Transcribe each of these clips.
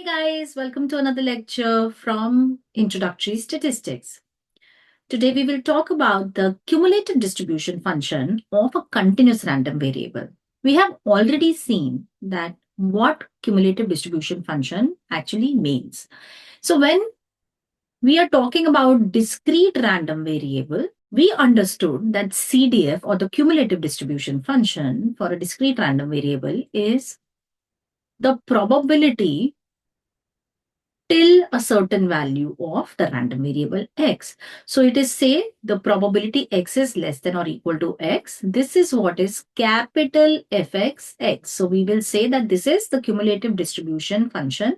Hey guys, welcome to another lecture from Introductory Statistics. Today we will talk about the cumulative distribution function of a continuous random variable. We have already seen that what cumulative distribution function actually means. So when we are talking about discrete random variable, we understood that CDF or the cumulative distribution function for a discrete random variable is the probability till a certain value of the random variable x. So it is say the probability x is less than or equal to x. This is what is capital Fx x. So we will say that this is the cumulative distribution function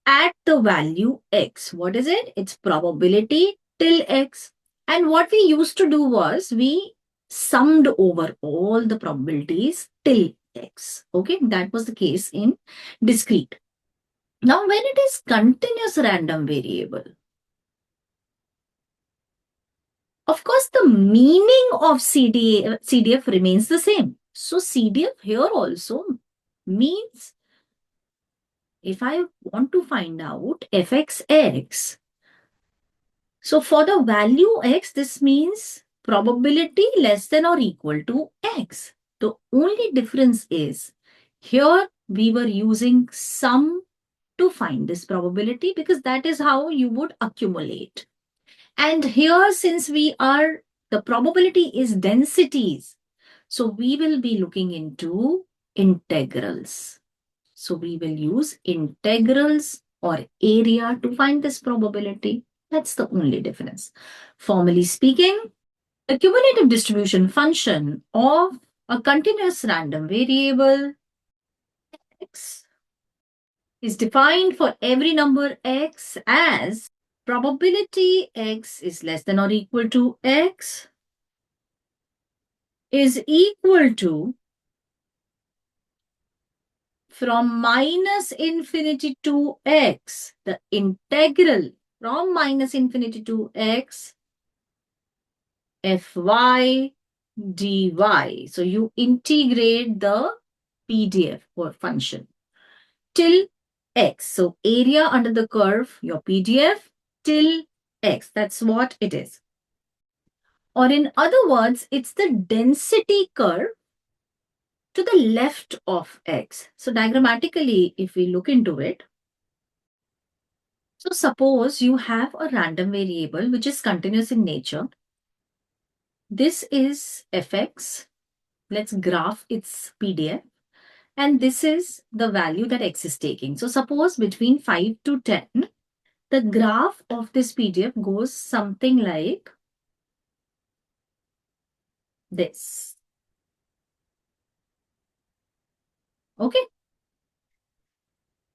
at the value x. What is it? It's probability till x. And what we used to do was we summed over all the probabilities till x. Okay, that was the case in discrete. Now, when it is continuous random variable, of course, the meaning of CDF remains the same. So, CDF here also means if I want to find out fxx, so for the value x, this means probability less than or equal to x. The only difference is here we were using sum to find this probability because that is how you would accumulate. And here, since the probability is densities, so we will be looking into integrals. So we will use integrals or area to find this probability. That's the only difference. Formally speaking, the cumulative distribution function of a continuous random variable x is defined for every number x as probability x is less than or equal to x is equal to from minus infinity to x, the integral from minus infinity to x fy dy. So you integrate the PDF or function till x. So area under the curve, your PDF, till x. That's what it is. Or in other words, it's the density curve to the left of x. So diagrammatically, if we look into it, so suppose you have a random variable which is continuous in nature. This is fx. Let's graph its PDF. And this is the value that x is taking. So suppose between 5 to 10, the graph of this PDF goes something like this. Okay.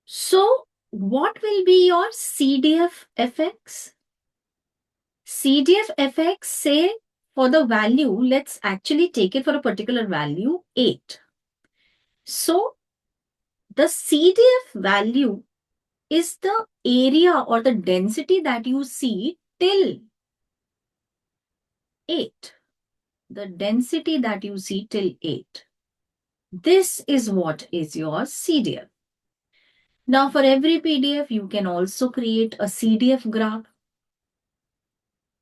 So what will be your CDF fx? CDF fx, say for the value, let's actually take it for a particular value, 8. So the CDF value is the area or the density that you see till 8. The density that you see till 8. This is what is your CDF. Now for every PDF, you can also create a CDF graph.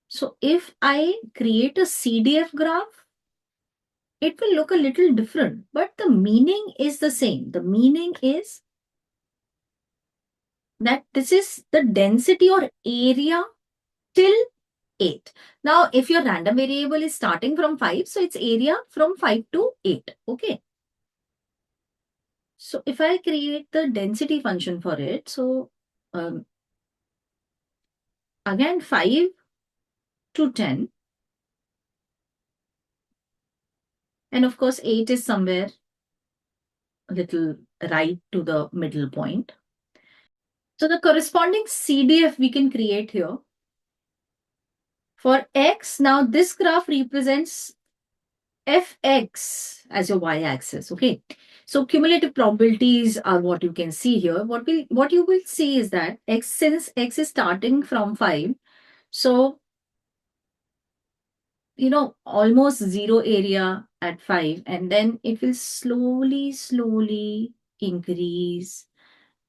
So if I create a CDF graph, it will look a little different, but the meaning is the same. The meaning is that this is the density or area till 8. Now, if your random variable is starting from 5, so it's area from 5 to 8. Okay. So if I create the density function for it, so again 5 to 10. And of course, 8 is somewhere a little right to the middle point. So the corresponding CDF we can create here. For x, now this graph represents fx as your y-axis. Okay. So cumulative probabilities are what you can see here. What you will see is that since x is starting from 5, so almost 0 area at 5, and then it will slowly increase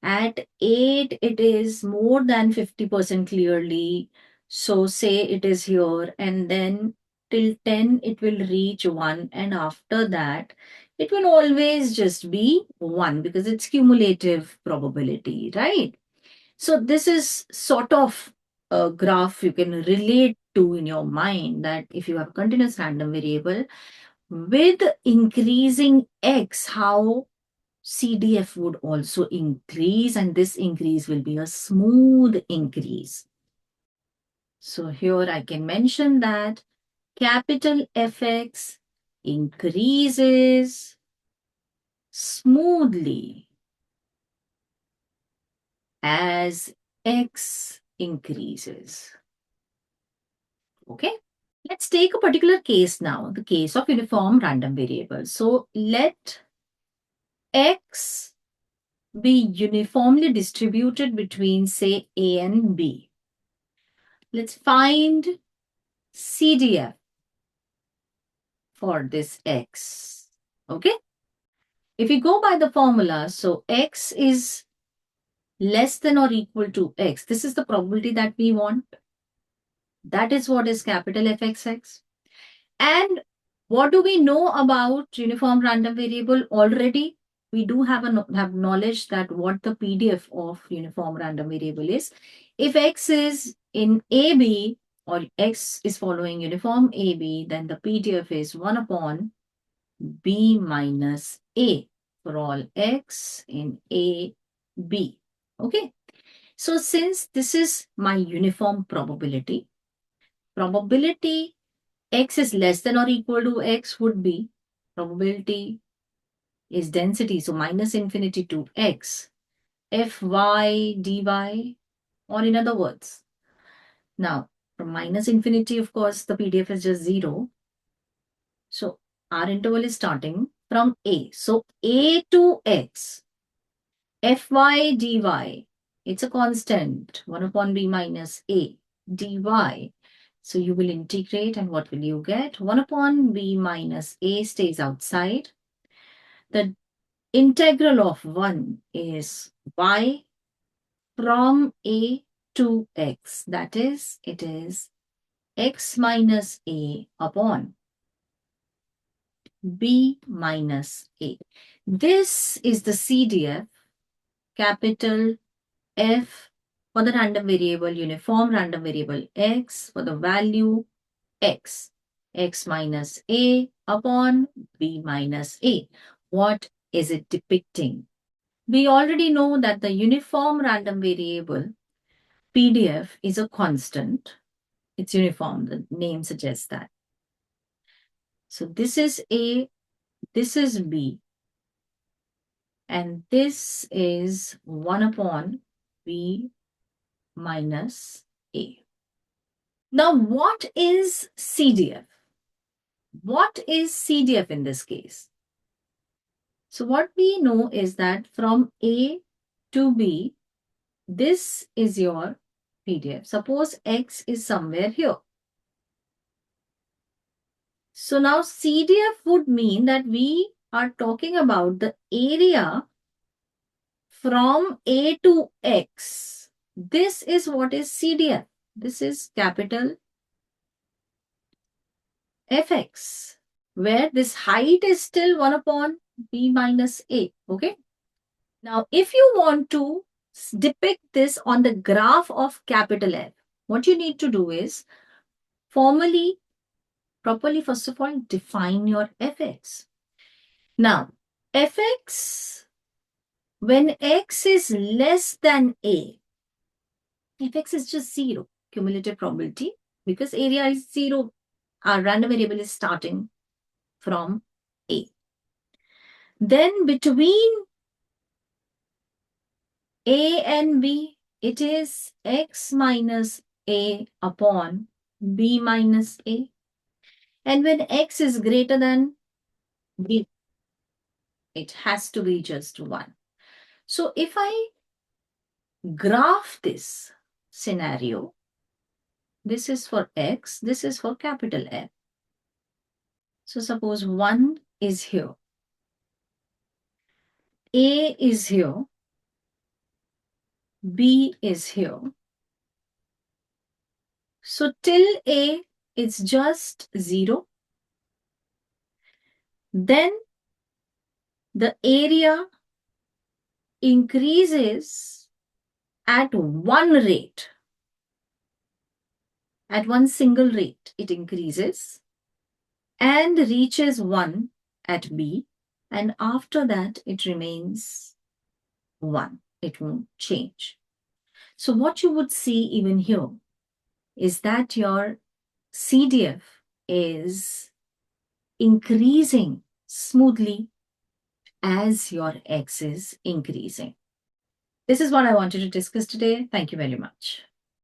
At 8, it is more than 50% clearly. So say it is here, and then till 10, it will reach 1. And after that, it will always just be 1 because it's cumulative probability, right? So this is sort of a graph you can relate to in your mind, that if you have a continuous random variable with increasing x, how CDF would also increase, and this increase will be a smooth increase. So here I can mention that capital Fx increases smoothly as x increases. Okay, let's take a particular case now, the case of uniform random variable. So let x be uniformly distributed between, say, A and B. Let's find CDF for this x. Okay? If we go by the formula, so x is less than or equal to x. This is the probability that we want. That is what is capital Fxx. And what do we know about uniform random variable already? We do have knowledge that what the PDF of uniform random variable is. If x is in AB or x is following uniform AB, then the PDF is 1 upon B minus A for all x in A, B. Okay. So since this is my uniform probability x is less than or equal to x would be, probability is density, so minus infinity to x, fy dy, or in other words. Now, from minus infinity, of course, the PDF is just 0. So, our interval is starting from a. So, a to x, fy dy, it's a constant, 1 upon b minus a dy. So you will integrate, and what will you get? 1 upon b minus a stays outside. The integral of 1 is y from a to x. That is, it is x minus a upon b minus a. This is the CDF, capital F for the random variable, uniform random variable x for the value x, x minus a upon b minus a. What is it depicting? We already know that the uniform random variable PDF is a constant. It's uniform, the name suggests that. So this is A, this is B, and this is 1 upon B minus A. Now, what is CDF? What is CDF in this case? So what we know is that from A to B, this is your PDF. Suppose X is somewhere here. So now CDF would mean that we are talking about the area from A to X. This is what is CDF. This is capital Fx, where this height is still 1 upon B minus A. Okay. Now, if you want to depict this on the graph of capital F, what you need to do is properly, first of all, define your Fx. Now, Fx, when x is less than A, Fx is just 0, cumulative probability, because area is 0. Our random variable is starting from A. Then between A and B, it is x minus A upon B minus A. And when x is greater than B, it has to be just 1. So if I graph this scenario, this is for x, this is for capital F. So suppose 1 is here, A is here, B is here. So till A, it's just 0. Then the area increases at one rate. At one single rate, it increases and reaches 1 at B. And after that, it remains 1. It won't change. So what you would see even here is that your CDF is increasing smoothly as your X is increasing. This is what I wanted to discuss today. Thank you very much.